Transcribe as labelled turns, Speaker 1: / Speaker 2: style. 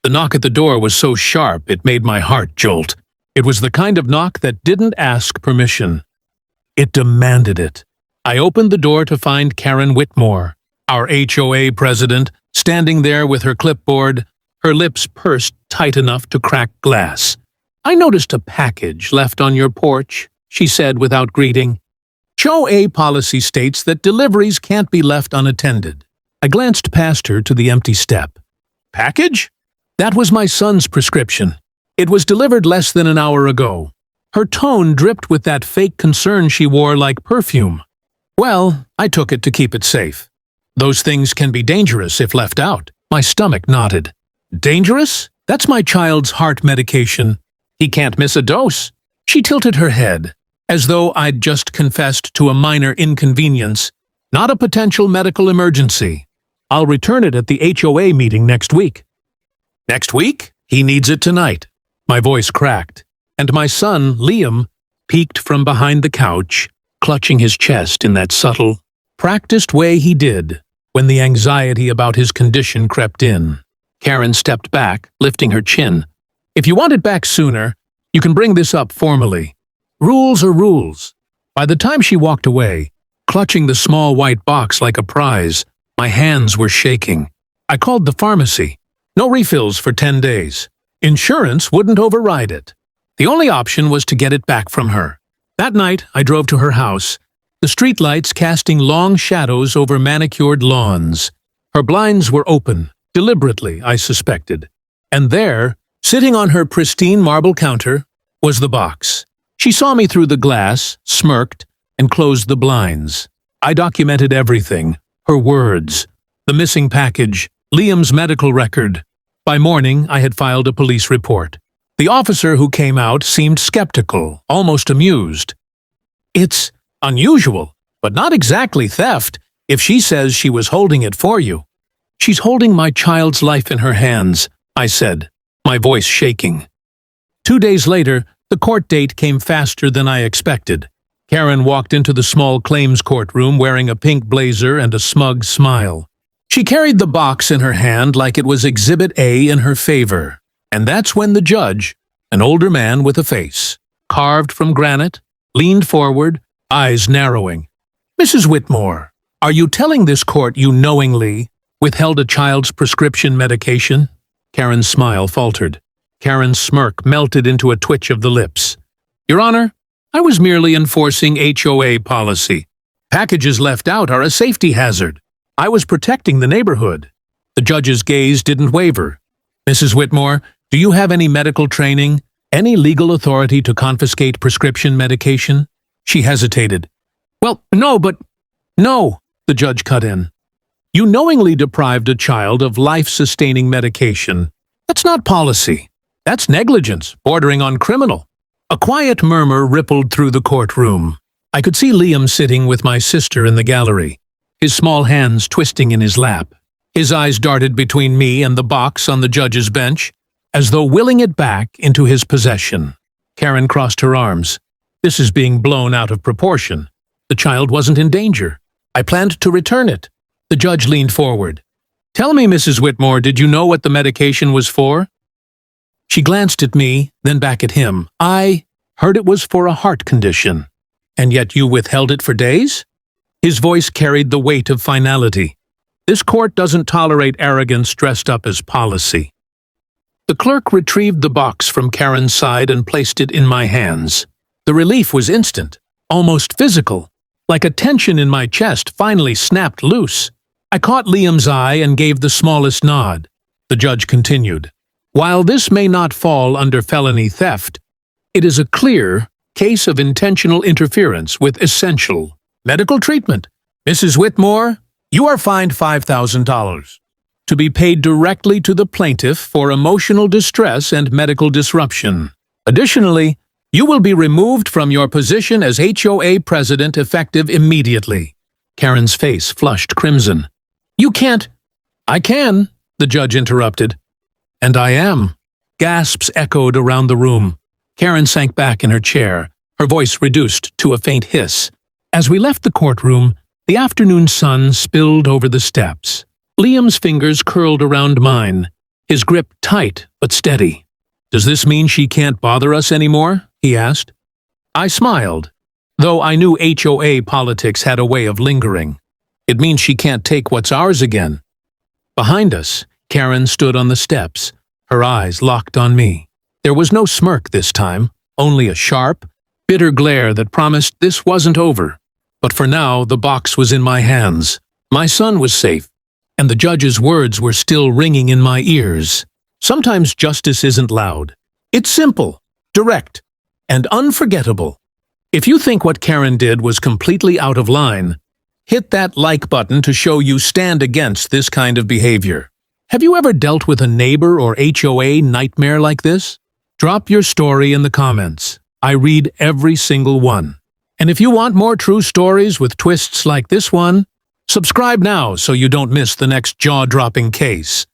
Speaker 1: The knock at the door was so sharp it made my heart jolt. It was the kind of knock that didn't ask permission. It demanded it. I opened the door to find Karen Whitmore, our HOA president, standing there with her clipboard, her lips pursed tight enough to crack glass. "I noticed a package left on your porch," she said without greeting. HOA policy states that deliveries can't be left unattended. I glanced past her to the empty step. "Package?" "That was my son's prescription. It was delivered less than an hour ago." Her tone dripped with that fake concern she wore like perfume. "Well, I took it to keep it safe. Those things can be dangerous if left out." My stomach knotted. "Dangerous? That's my child's heart medication. He can't miss a dose." She tilted her head, as though I'd just confessed to a minor inconvenience, not a potential medical emergency. "I'll return it at the HOA meeting next week." "Next week? He needs it tonight." My voice cracked, and my son, Liam, peeked from behind the couch, clutching his chest in that subtle, practiced way he did when the anxiety about his condition crept in. Karen stepped back, lifting her chin. "If you want it back sooner, you can bring this up formally. Rules are rules." By the time she walked away, clutching the small white box like a prize, my hands were shaking. I called the pharmacy. No refills for 10 days. Insurance wouldn't override it. The only option was to get it back from her. That night, I drove to her house, the streetlights casting long shadows over manicured lawns. Her blinds were open, deliberately, I suspected. And there, sitting on her pristine marble counter, was the box. She saw me through the glass, smirked, and closed the blinds. I documented everything, her words, the missing package, Liam's medical record. By morning, I had filed a police report. The officer who came out seemed skeptical, almost amused. "It's unusual, but not exactly theft, if she says she was holding it for you." "She's holding my child's life in her hands," I said, my voice shaking. 2 days later, the court date came faster than I expected. Karen walked into the small claims courtroom wearing a pink blazer and a smug smile. She carried the box in her hand like it was Exhibit A in her favor. And that's when the judge, an older man with a face, carved from granite, leaned forward, eyes narrowing. "Mrs. Whitmore, are you telling this court you knowingly withheld a child's prescription medication?" Karen's smile faltered. Karen's smirk melted into a twitch of the lips. "Your Honor, I was merely enforcing HOA policy. Packages left out are a safety hazard. I was protecting the neighborhood." The judge's gaze didn't waver. "Mrs. Whitmore, do you have any medical training, any legal authority to confiscate prescription medication?" She hesitated. "Well, no, but—" "No," the judge cut in. "You knowingly deprived a child of life-sustaining medication. That's not policy. That's negligence, bordering on criminal." A quiet murmur rippled through the courtroom. I could see Liam sitting with my sister in the gallery, his small hands twisting in his lap. His eyes darted between me and the box on the judge's bench, as though willing it back into his possession. Karen crossed her arms. "This is being blown out of proportion. The child wasn't in danger. I planned to return it." The judge leaned forward. "Tell me, Mrs. Whitmore, did you know what the medication was for?" She glanced at me, then back at him. "I heard it was for a heart condition. And yet you withheld it for days?" His voice carried the weight of finality. "This court doesn't tolerate arrogance dressed up as policy." The clerk retrieved the box from Karen's side and placed it in my hands. The relief was instant, almost physical, like a tension in my chest finally snapped loose. I caught Liam's eye and gave the smallest nod. The judge continued. "While this may not fall under felony theft, it is a clear case of intentional interference with essential medical treatment. Mrs. Whitmore, you are fined $5,000 to be paid directly to the plaintiff for emotional distress and medical disruption. Additionally, you will be removed from your position as HOA president effective immediately." Karen's face flushed crimson. "You can't—" "I can," the judge interrupted. "And I am." Gasps echoed around the room. Karen sank back in her chair, her voice reduced to a faint hiss. As we left the courtroom, the afternoon sun spilled over the steps. Liam's fingers curled around mine, his grip tight but steady. "Does this mean she can't bother us anymore?" he asked. I smiled, though I knew HOA politics had a way of lingering. "It means she can't take what's ours again." Behind us, Karen stood on the steps, her eyes locked on me. There was no smirk this time, only a sharp, bitter glare that promised this wasn't over. But for now, the box was in my hands. My son was safe, and the judge's words were still ringing in my ears. Sometimes justice isn't loud. It's simple, direct, and unforgettable. If you think what Karen did was completely out of line, hit that like button to show you stand against this kind of behavior. Have you ever dealt with a neighbor or HOA nightmare like this? Drop your story in the comments. I read every single one. And if you want more true stories with twists like this one, subscribe now so you don't miss the next jaw-dropping case.